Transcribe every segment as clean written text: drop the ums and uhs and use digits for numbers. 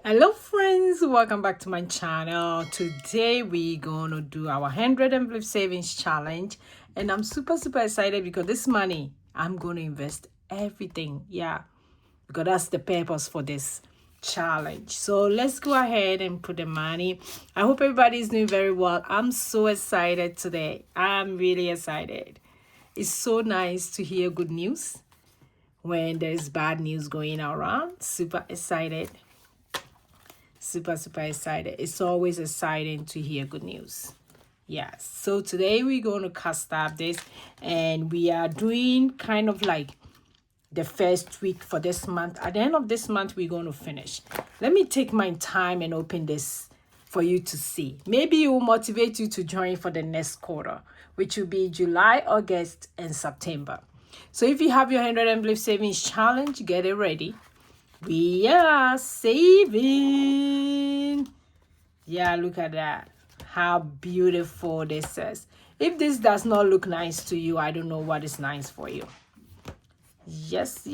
Hello friends, welcome back to my channel. Today we're gonna do our 100 envelope savings challenge, and I'm super excited because this money I'm gonna invest everything, because that's the purpose for this challenge. So let's go ahead and put the money. I hope everybody's doing very well. I'm so excited today. I'm really excited. It's so nice to hear good news when there's bad news going around. Super excited. Super excited. It's always exciting to hear good news. Yes. So today we're going to cast up this, and we are doing kind of like the first week for this month. At the end of this month, we're going to finish. Let me take my time and open this for you to see. Maybe it will motivate you to join for the next quarter, which will be July, August, and September. So if you have your 100 envelope savings challenge, get it ready. We are saving. Yeah, look at that. How beautiful this is. If this does not look nice to you, I don't know what is nice for you. Yes.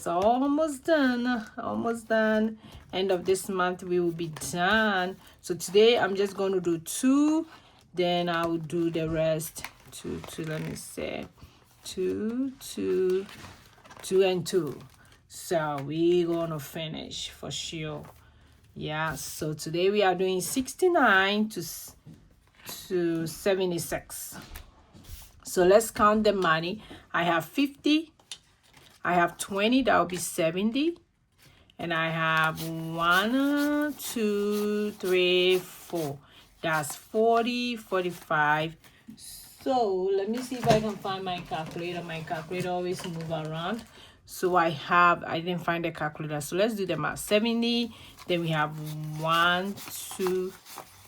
Almost done. Almost done. End of this month, we will be done. So today, I'm just going to do 2. Then I will do the rest. 2, let me say. 2, 2, 2, and 2. So we're gonna finish for sure. Yeah, so today we are doing 69 to 76. So let's count the money. I have 50, I have 20, that will be 70, and I have 1, 2, 3, 4. That's 40, 45. So let me see if I can find my calculator. My calculator always move around. So I didn't find the calculator. So let's do the math. 70. Then we have 1, 2,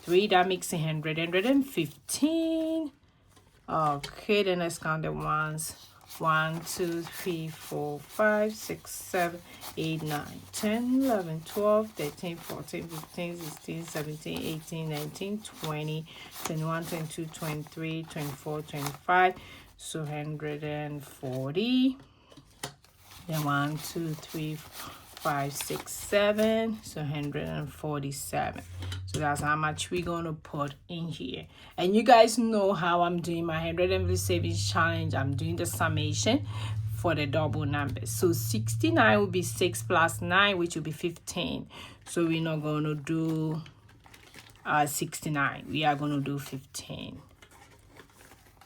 3. That makes 100. 115. Okay, then let's count the ones. 1, 2, 3, 4, 5, 6, 7, 8, 9, 10, 11, 12, 13, 14, 15, 16, 17, 18, 19, 20, 21, 22, 23, 24, 25. So 140. Then 1, 2, 3, 5, 6, 7. So 147. So that's how much we're going to put in here. And you guys know how I'm doing my 100 envelope savings challenge. I'm doing the summation for the double numbers. So 69 will be 6 plus 9, which will be 15. So we're not going to do 69. We are going to do 15.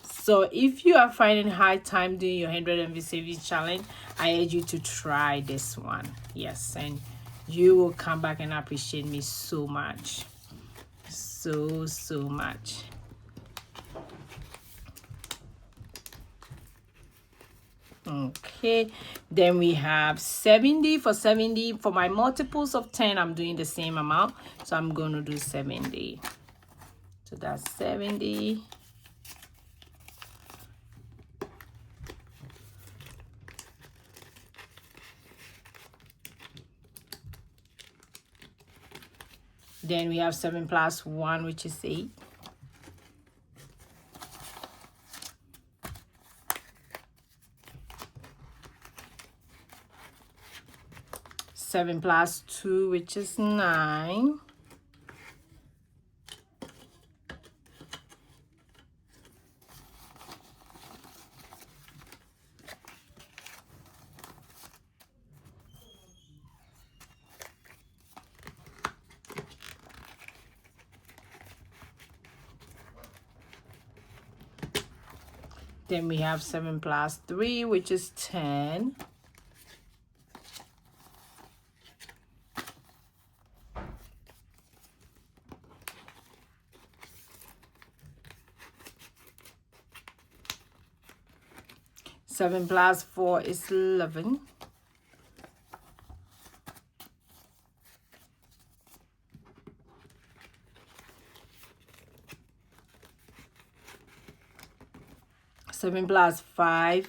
So if you are finding hard time doing your 100 envelope savings challenge, I urge you to try this one. Yes, and you will come back and appreciate me so much. So much. Okay, then we have 70. For 70, for my multiples of 10, I'm doing the same amount. So I'm going to do 70. So that's 70. Then we have 7 plus 1, which is 8. Seven plus 2, which is 9. Then we have 7 plus 3, which is 10. Seven plus 4 is 11. Seven plus 5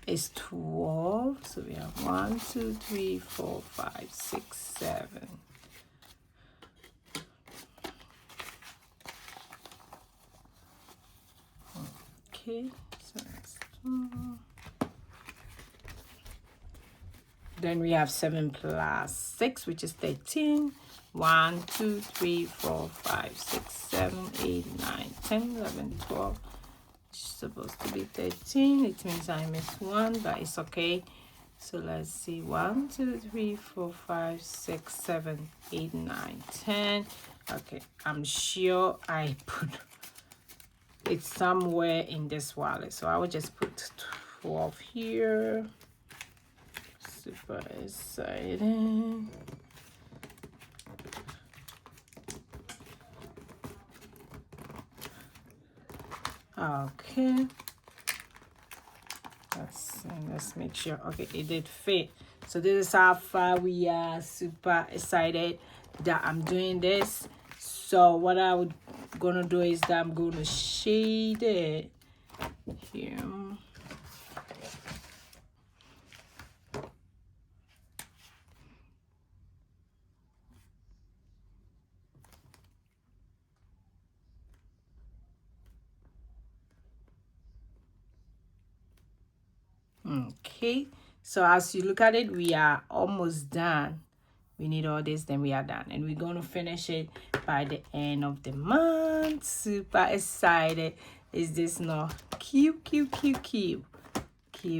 is 12. So we have 1, 2, 3, 4, 5, 6, 7. Okay, so that's 2. Then we have 7 plus 6, which is 13. 1, 2, 3, 4, 5, 6, 7, 8, 9, 10, 11, 12. It's supposed to be 13. It means I missed 1, but it's okay. So let's see. 1, 2, 3, 4, 5, 6, 7, 8, 9, 10. Okay, I'm sure I put it somewhere in this wallet. So I will just put 12 here. Super exciting. Okay. Let's make sure. Okay, it did fit. So this is how far we are. Super excited that I'm doing this. So what I would gonna do is that I'm gonna shade it here. Okay, so as you look at it, we are almost done. We need all this, then we are done, and we're going to finish it by the end of the month. Super excited. Is this not cute?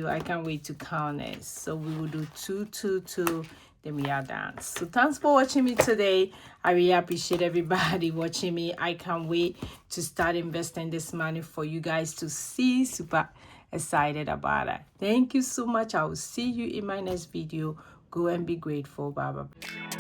I can't wait to count it. So we will do 2 2 2, then we are done. So thanks for watching me today. I really appreciate everybody watching me. I can't wait to start investing this money for you guys to see. Super excited about it. Thank you so much. I will see you in my next video. Go and be grateful. Bye bye.